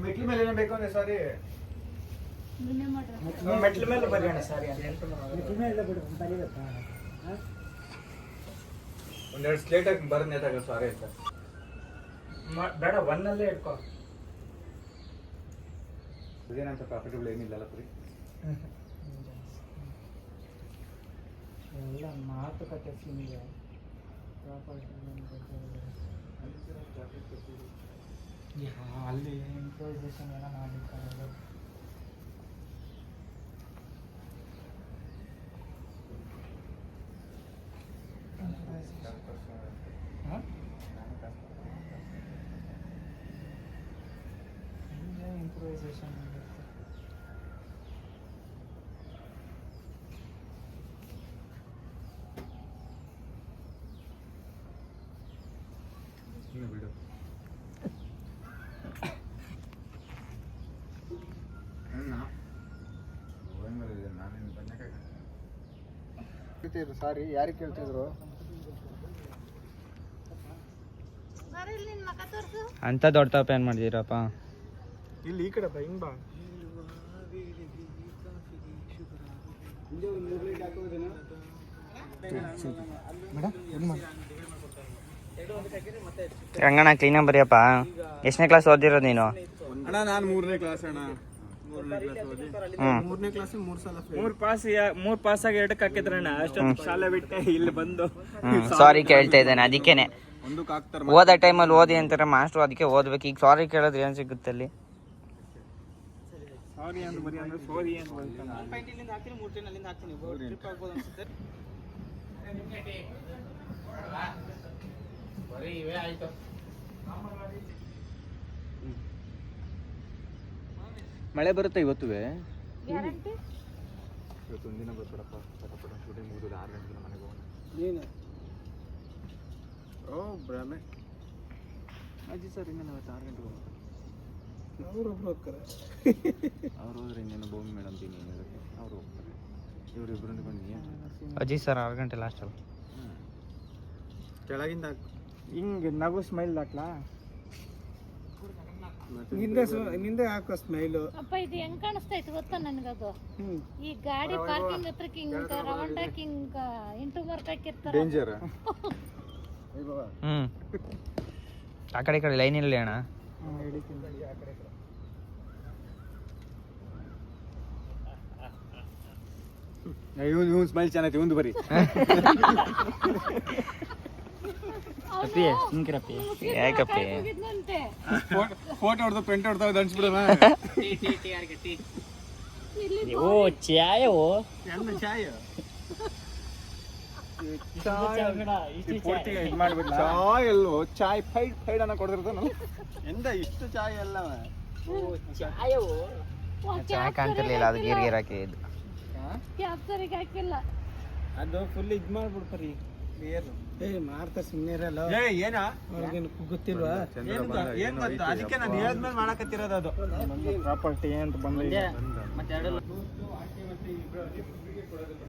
ಮೆಟ್ಲ ಮೇಲೆ ಬೇಕು ಅಂದ್ರೆ ಸಾರಿ ಮೆಟ್ಲ ಮೇಲೆ ಬರೋಣ ಸಾರಿ ಒಂದೆರಡು ಸ್ಲೇಟ್ ಹಾಕಿ ಬರೋದು ನೇತಾಗ ಸಾರಿ ಅಂತ ಬೇಡ ಒನ್ನಲ್ಲೇ ಇಟ್ಕೋ ಇದೇನಂತ ಪ್ರಾಫಿಟಬಲ್ ಏನಿಲ್ಲ ಪುರಿ ಎಲ್ಲ ಮಾತುಕತೆ ಸಿನಿಗೆ ಅಲ್ಲಿ ಇಂಪ್ರೂವೈಸೇಷನ್ ಎಲ್ಲ ಮಾಡಿರ್ತಾರೆ ಇಂಪ್ರೂವೈಸೇಷನ್ ಬಿಡು ಸಾರಿ ಯಾರಿಗೆ ಕೇಳ್ತಿದ್ರು ಅಂತ ದೊಡ್ಡ ತಪ್ಪ ಏನ್ ಮಾಡಿದಿರಪ್ಪ ಇಲ್ಲಿ ಈ ಕಡೆ ಬಾ ಹಿಂಗ್ ಬಾ ರಂಗಣ್ಣ ಕ್ಲೀನಾಗಿ ಬರೆಯಪ್ಪ. ಎಷ್ಟನೇ ಕ್ಲಾಸ್ ಓದಿರೋದು ನೀನು? ಅಣ್ಣ ನಾನು 3ನೇ ಕ್ಲಾಸ್ ಅಣ್ಣ. 3ನೇ ಕ್ಲಾಸ್ 3 ಸಲ ಮೂರ್ ಪಾಸ್ ಆಗಿ 2ಕ್ಕೆ ಹಾಕಿದ್ರಣ್ಣ. ಅಷ್ಟೊಂದು ಶಾಲೆ ಬಿಟ್ಟೆ ಇಲ್ಲಿ ಬಂದು ಸಾರಿ ಕೇಳ್ತಾ ಇದ್ದೇನೆ. ಅದಕ್ಕೇನೆ ಒಂದಕ್ಕೆ ಹಾಕ್ತಾರೆ. ಓದೋ ಟೈಮಲ್ಲಿ ಓದಿ ಅಂತಾರೆ ಮಾಸ್ಟ್ರು, ಅದಕ್ಕೆ ಓದ್ಬೇಕು. ಈಗ ಸಾರಿ ಕೇಳಿದ್ರೆ ಏನು ಸಿಗುತ್ತೆ ಅಲ್ಲಿ? ಸಾರಿ ಅಂತ ಬರೀ ಅಂದ್ರೆ ಸಾರಿ ಅಂತ ಹೇಳ್ತಾನೆ. ಪಾಯಿಂಟ್ ಹಾಕ್ತೀನಿ 3 ಟ್ರೈನ್ ಅಲ್ಲಿಂದ ಹಾಕ್ತೀನಿ. ಟ್ರಿಪ್ ಆಗ್ಬೋದು ಅನ್ಸುತ್ತೆ. ಬರೀ ಇವೇ ಆಯ್ತು. ಮಳೆ ಬರುತ್ತೆ ಇವತ್ತುವೆ. ಇವತ್ತೊಂದಿನ ಬರ್ಬೇಡಪ್ಪ. ಪಟ ಶೂಟಿಂಗ್ ಮುಗಿದು 6 ಗಂಟೆಗೆ ಮನೆಗೆ ಹೋಗೋಣ. ನೀನು ಓ ಬ್ರಾಹ್ಮೆ ಅಜ್ಜಿ ಸರ್ ಇನ್ನೇನು 6 ಗಂಟೆಗೆ ಹೋಗೋಣ. ಅವರೊಬ್ರು ಹೋಗ್ತಾರೆ. ಅವ್ರು ಹೋದ್ರೆ ಇನ್ನೇನು ಭೂಮಿ ಮೇಡಮ್ ಅಂತೀನಿ ಅವ್ರು ಹೋಗ್ತಾರೆ. ಇವರಿಬ್ರು ಅಜ್ಜಿ ಸರ್ 6 ಗಂಟೆ ಲಾಸ್ಟ್ ಅಲ್ಲ. ಕೆಳಗಿಂದ ಹಿಂಗೆ ನಗು ಸ್ಮೈಲ್ ಹಾಕ್ಲಾ? ನಿಂದೆ ಹಾಕೋ ಸ್ಮೈಲು. ಅಪ್ಪ ಇದು ಹೆಂಗ್ ಕಾಣಿಸ್ತೈತೆ ಗೊತ್ತಾ ನನಗದು? ಈ ಗಾಡಿ ಪಾರ್ಕಿಂಗ್ ಹತ್ರಕ್ಕೆ ಹಿಂಗ ರೌಂಡ್ ಹಾಕಿ ಹಿಂಗ ಇಂಟು ಮಾರ್ಕ್ ಹಾಕಿರ್ತಾರ. ಡೇಂಜರ್. ಆ ಕಡೆ ಲೈನ್ ಇಲ್ಲ ಅಣ್ಣ. ಇವನ್ ಸ್ಮೈಲ್ ಚೆನ್ನಾಗಿ ಒಂದು ಬರೀ ಯಾಕಪ್ಪಿ ಫೋಟೋ ಹೊಡೆದು ಪ್ರಿಂಟ್ ಹೊಡೆದಾಗ ದಂಡ್ಸ್ಬಿಡೋಣ. ಓ ಚಾಯ ಚಾಯ್ ಅಲ್ವೋ ಚಾಯ್ ಫೈಡ್ ಫೈಡ್ ಅನ್ನ ಕೊಡ್ತಿರ್ತಾನ. ಎಂದ ಇಷ್ಟು ಚಾಯ್ ಅಲ್ಲವ ಚಾಯ್ ಕಾಣ್ತಿರ್ಲಿಲ್ಲ, ಅದು ಗೀರ್ ಹಾಕಿದ್ದು. ಕ್ಯಾಪ್ಸರಿಗೆ ಹಾಕಿಲ್ಲ, ಅದು ಫುಲ್ ಇದ್ ಮಾಡ್ಬಿಡ್ತಾರಿ. ಮಾಡ್ತಾ ಸುಮ್ಮನೆ ಇರಲ್ಲ. ಏನ ಗೊತ್ತಿಲ್ವಾ? ಏನ್ ಗೊತ್ತು? ಅದಕ್ಕೆ ನಾನು ಹೇಳಿದ್ಮೇಲೆ ಮಾಡಕತ್ತಿರೋದು. ಅದು ಪ್ರಾಪರ್ಟಿ ಅಂತ ಬಂದ